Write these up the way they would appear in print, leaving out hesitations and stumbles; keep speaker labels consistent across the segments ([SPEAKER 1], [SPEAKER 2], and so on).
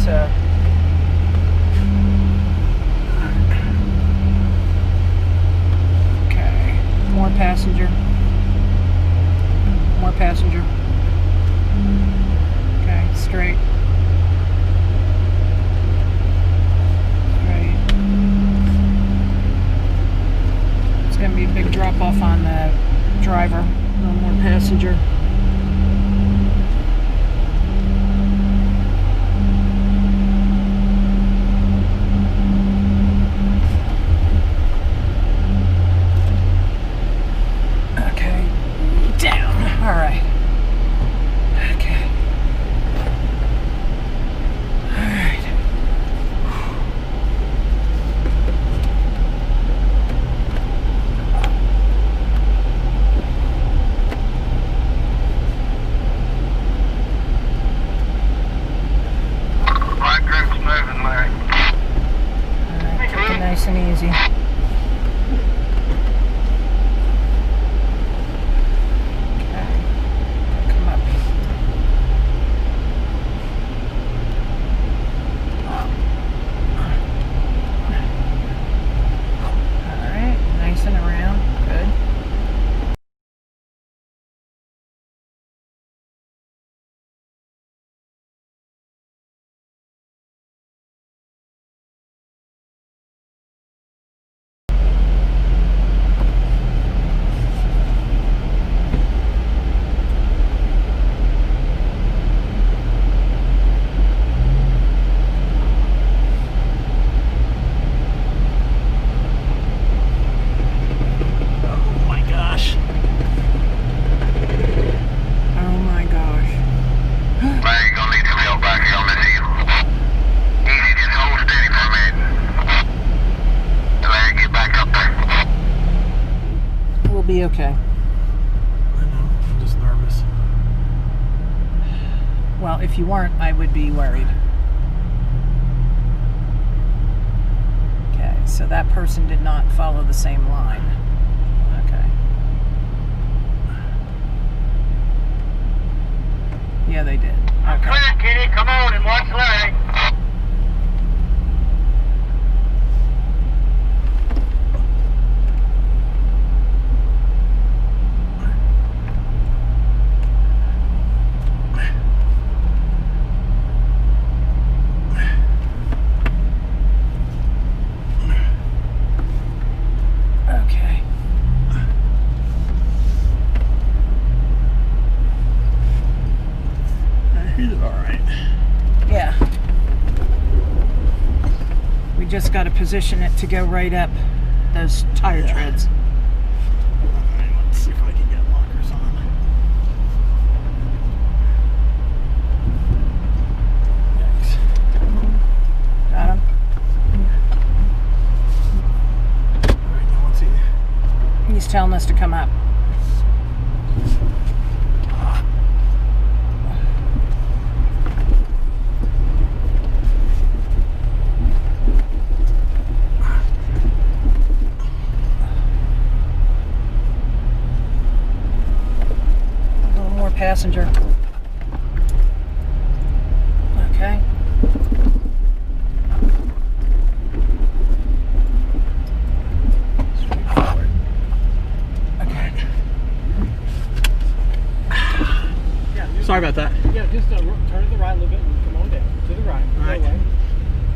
[SPEAKER 1] So okay, more passenger. More passenger. Okay, straight. Straight. It's going to be a big drop off on the driver. No more passenger. Okay, down. All right. Okay. All right.
[SPEAKER 2] My group's moving, Larry.
[SPEAKER 1] All right, take it nice and easy. Okay. Come up. All right, nice and around. Good. Oh my gosh. Oh my gosh.
[SPEAKER 2] Larry, you're gonna need some help back here on this hill. Easy, just hold steady for a minute. Larry, get back up there.
[SPEAKER 1] We'll be okay.
[SPEAKER 3] I know, I'm just nervous.
[SPEAKER 1] Well, if you weren't, I would be worried. Okay, so that person did not follow the same line. Okay. Yeah, they did. Okay.
[SPEAKER 2] Clear, Kitty, come on and watch Larry.
[SPEAKER 1] Okay.
[SPEAKER 3] He's alright.
[SPEAKER 1] Yeah. We just got to position it to go right up those tire treads.
[SPEAKER 3] Alright, let's see if I can get lockers on. Yikes.
[SPEAKER 1] Got him?
[SPEAKER 3] Alright, now what's he?
[SPEAKER 1] He's telling us to come up. A little more passenger. Okay. Straightforward. Okay.
[SPEAKER 3] Sorry about that.
[SPEAKER 4] Yeah, just turn to the right a little bit and come on down. To the right.
[SPEAKER 3] All right.
[SPEAKER 4] Go away.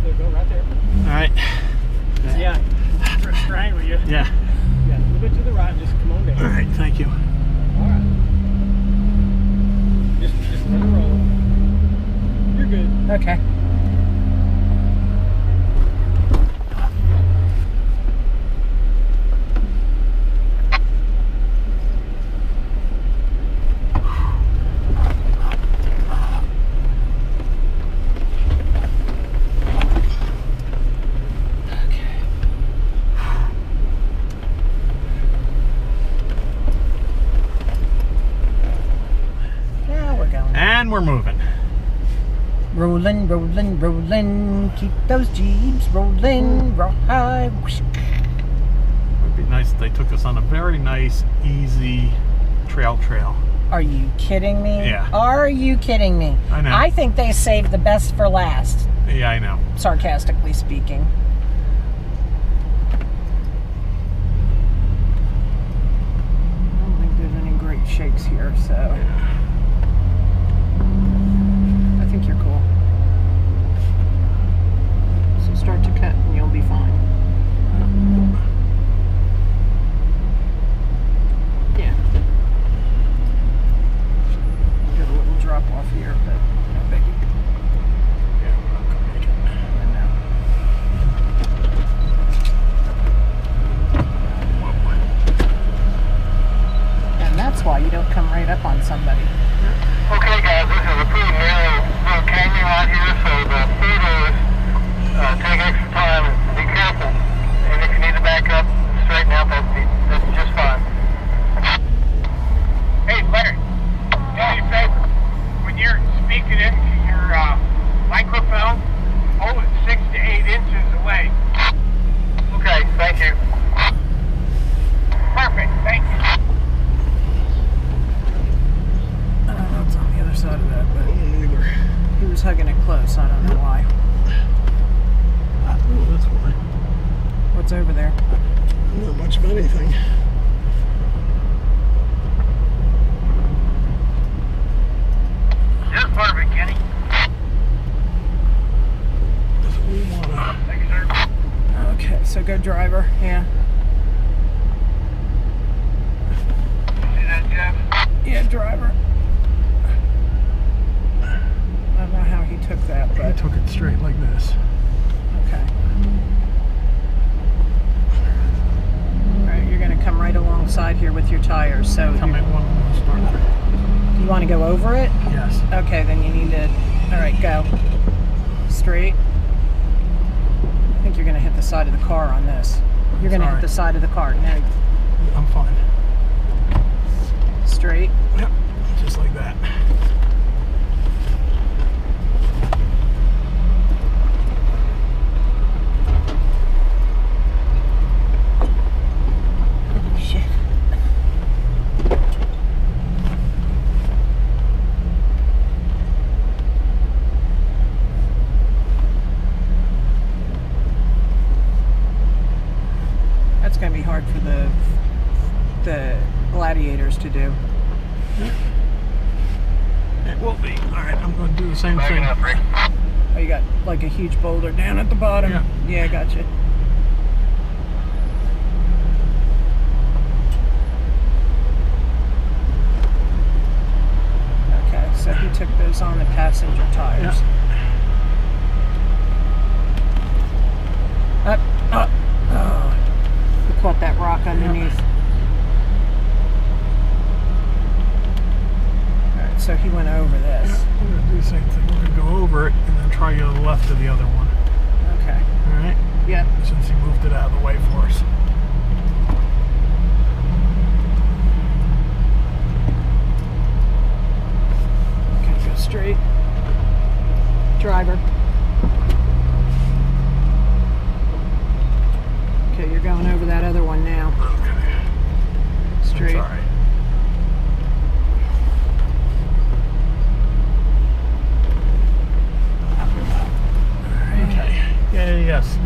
[SPEAKER 4] There, go right there.
[SPEAKER 3] Alright.
[SPEAKER 4] Yeah. Strain with you.
[SPEAKER 3] Yeah.
[SPEAKER 4] Yeah, a little bit to the right and just come on down.
[SPEAKER 3] Alright, thank you.
[SPEAKER 4] All right. Just let it roll. You're good.
[SPEAKER 1] Okay.
[SPEAKER 3] And we're moving.
[SPEAKER 1] Rolling, rolling, rolling. Keep those Jeeps rolling. Roll high. Whoosh.
[SPEAKER 3] It would be nice if they took us on a very nice, easy trail.
[SPEAKER 1] Are you kidding me?
[SPEAKER 3] Yeah.
[SPEAKER 1] Are you kidding me?
[SPEAKER 3] I know.
[SPEAKER 1] I think they saved the best for last.
[SPEAKER 3] Yeah, I know.
[SPEAKER 1] sarcastically speaking. I don't think there's any great shakes here, so I think you're cool. So start to cut and you'll be fine. Yeah. Got a little drop off here, but no biggie.
[SPEAKER 3] Yeah, I'm not gonna make it.
[SPEAKER 1] And that's why you don't come right up on somebody.
[SPEAKER 2] Okay, guys, this is a pretty narrow little canyon out here, so the photos take extra time and be careful. And if you need to back up, straighten out, that's just fine. Hey, Larry, do me a favor. When you're speaking into your microphone, hold it 6 to 8 inches away. Okay, thank you. Perfect, thank you.
[SPEAKER 1] I don't know what's on the other side of that, but he was hugging it close. I don't know why.
[SPEAKER 3] Oh, that's why.
[SPEAKER 1] What's over there?
[SPEAKER 3] Not much of anything.
[SPEAKER 2] Just perfect, Kenny.
[SPEAKER 3] That's what we want.
[SPEAKER 2] Thank you, sir.
[SPEAKER 1] Okay, so go driver. Yeah.
[SPEAKER 2] See that, Jeff?
[SPEAKER 1] Yeah, driver. I don't know how he took that,
[SPEAKER 3] I
[SPEAKER 1] but
[SPEAKER 3] took it straight like this.
[SPEAKER 1] okay. Alright, you're going to come right alongside here with your tires. So
[SPEAKER 3] Come in one start.
[SPEAKER 1] you want to go over it?
[SPEAKER 3] Yes.
[SPEAKER 1] Okay, then you need to... Alright, go. Straight. I think you're going to hit the side of the car on this. You're going to hit
[SPEAKER 3] Sorry.
[SPEAKER 1] the side of the car. No,
[SPEAKER 3] I'm fine.
[SPEAKER 1] straight.
[SPEAKER 3] Yep. Just like that.
[SPEAKER 1] Shit. That's going to be hard for the gladiators to do.
[SPEAKER 3] It will be. Alright, I'm going to do the same
[SPEAKER 2] Backing
[SPEAKER 3] thing.
[SPEAKER 2] up, Rick.
[SPEAKER 1] Oh, you got like a huge boulder down at the bottom.
[SPEAKER 3] Yeah.
[SPEAKER 1] Yeah, I gotcha. Okay, so he took those on the passenger tires. Up, up. Oh, he caught that rock underneath. Alright, so he went over this.
[SPEAKER 3] We're going to do the same thing. We're going to go over it and then try to go to the left of the other one.
[SPEAKER 1] Okay.
[SPEAKER 3] Alright?
[SPEAKER 1] Yep.
[SPEAKER 3] Since he moved it out of the way for us.
[SPEAKER 1] Okay, go straight. Driver. Okay, you're going over that other one now.
[SPEAKER 3] Okay.
[SPEAKER 1] Straight.
[SPEAKER 3] That's alright. Okay. Yeah, yes.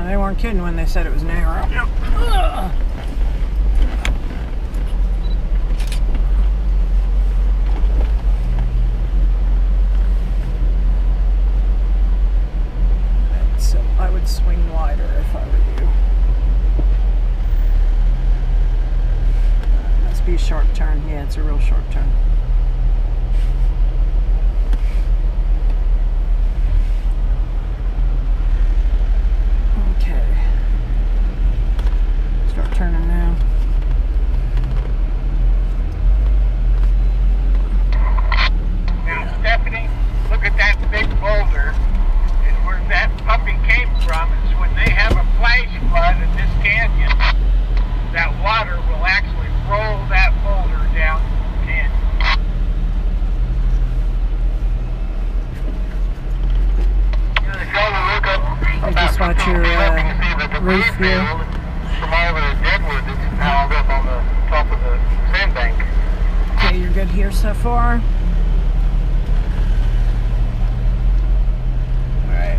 [SPEAKER 1] They weren't kidding when they said it was narrow.
[SPEAKER 3] Yep.
[SPEAKER 1] Ugh. So I would swing wider if I were you. Must be a sharp turn. Yeah, it's a real sharp turn. Okay. Start turning now.
[SPEAKER 2] Now, Stephanie, look at that big boulder. And where that pumping came from is when they have a flash flood in this canyon, that water will actually roll that boulder down the canyon.
[SPEAKER 1] roof
[SPEAKER 2] field
[SPEAKER 1] here.
[SPEAKER 2] from over the deadwood that's piled up on the top of the sandbank.
[SPEAKER 1] Okay, you're good here so far. All right,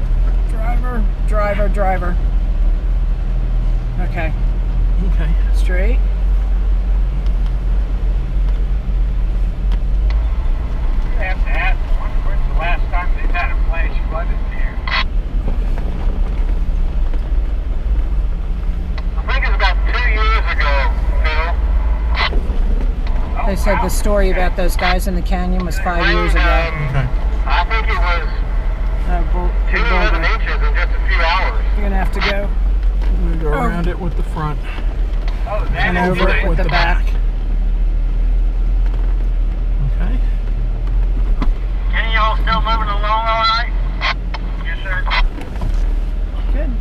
[SPEAKER 1] driver. Okay,
[SPEAKER 3] Okay.
[SPEAKER 1] straight.
[SPEAKER 2] You have to ask, when's the last time they've had a flash flooded here? I think it's about 2 years ago, Phil.
[SPEAKER 1] They said the story about those guys in the canyon was 5 years ago.
[SPEAKER 3] Okay.
[SPEAKER 2] I think it was 2 to 11 inches in just a few hours.
[SPEAKER 1] You're gonna have to go
[SPEAKER 3] I'm gonna go around it with the front
[SPEAKER 2] Oh, that
[SPEAKER 1] and
[SPEAKER 2] is
[SPEAKER 1] over it
[SPEAKER 2] good.
[SPEAKER 1] with the back.
[SPEAKER 3] Okay.
[SPEAKER 2] Kenny, y'all still moving along all right? Yes, sir.
[SPEAKER 1] Good.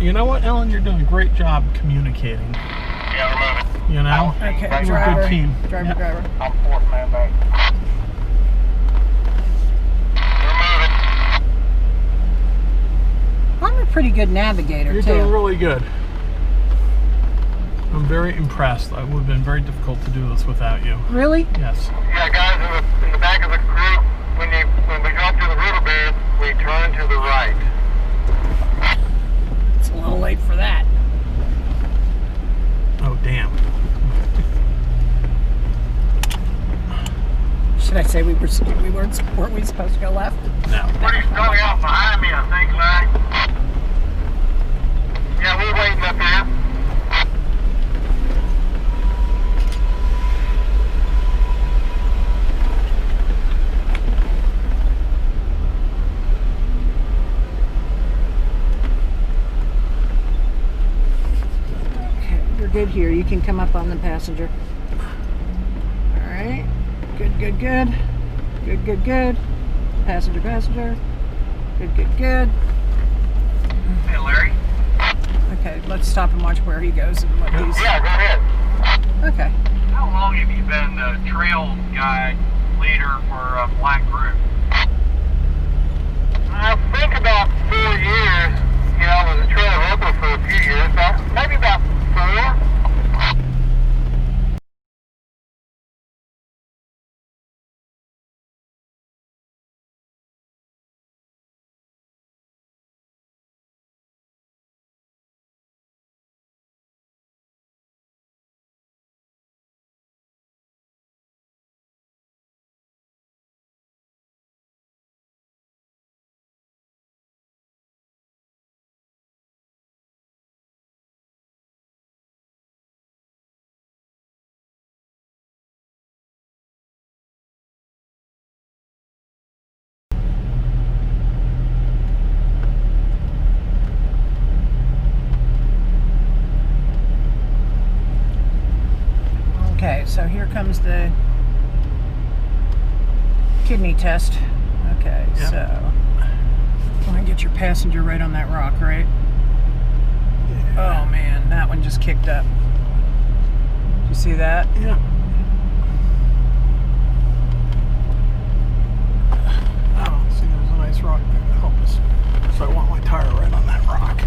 [SPEAKER 3] You know what, Ellen? You're doing a great job communicating.
[SPEAKER 2] Yeah, we're moving.
[SPEAKER 3] You know?
[SPEAKER 1] Okay,
[SPEAKER 3] You're a
[SPEAKER 1] driver.
[SPEAKER 3] good team.
[SPEAKER 1] Driver,
[SPEAKER 3] Yep.
[SPEAKER 1] driver.
[SPEAKER 2] I'm fourth man back. We're moving.
[SPEAKER 1] I'm a pretty good navigator
[SPEAKER 3] You're
[SPEAKER 1] too.
[SPEAKER 3] doing really good. I'm very impressed. It would have been very difficult to do this without you.
[SPEAKER 1] Really?
[SPEAKER 3] Yes.
[SPEAKER 2] Yeah, guys, in the back of the group, when we drop to the riverbed, we turn to the right.
[SPEAKER 1] It's a little late for that.
[SPEAKER 3] Oh, damn.
[SPEAKER 1] Should I say weren't we supposed to go left?
[SPEAKER 3] No.
[SPEAKER 2] Somebody's going out behind me, I think, Larry. Yeah, we're waiting up here.
[SPEAKER 1] Okay, you're good here. You can come up on the passenger. All right. Good. Passenger. Good.
[SPEAKER 2] Hey, Larry.
[SPEAKER 1] Okay, let's stop and watch where he goes and what he's.
[SPEAKER 2] Yeah, go ahead.
[SPEAKER 1] Okay.
[SPEAKER 2] How long have you been the trail guide leader for a black group? I think about 4 years. You know, I was a trail helper for a few years, so maybe about 4.
[SPEAKER 1] Okay, so here comes the kidney test. Okay,
[SPEAKER 3] Yep.
[SPEAKER 1] so I want to get your passenger right on that rock, right? Oh man, that one just kicked up. Did you see that?
[SPEAKER 3] Yeah. Oh, see, there's a nice rock there to help us. So I want my tire right on that rock.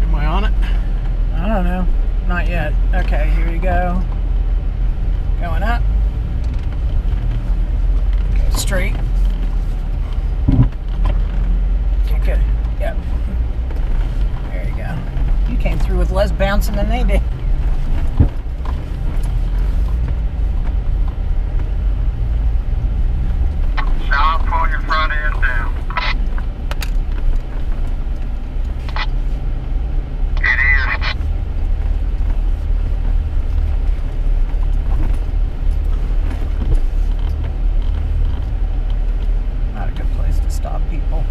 [SPEAKER 3] Am I on it?
[SPEAKER 1] I don't know. Not yet. Okay, here you go. Going up. Okay, straight. Okay. Yep. There you go. You came through with less bouncing than they did.
[SPEAKER 2] Stop, pull your front end down. It is.
[SPEAKER 1] Not a good place to stop people.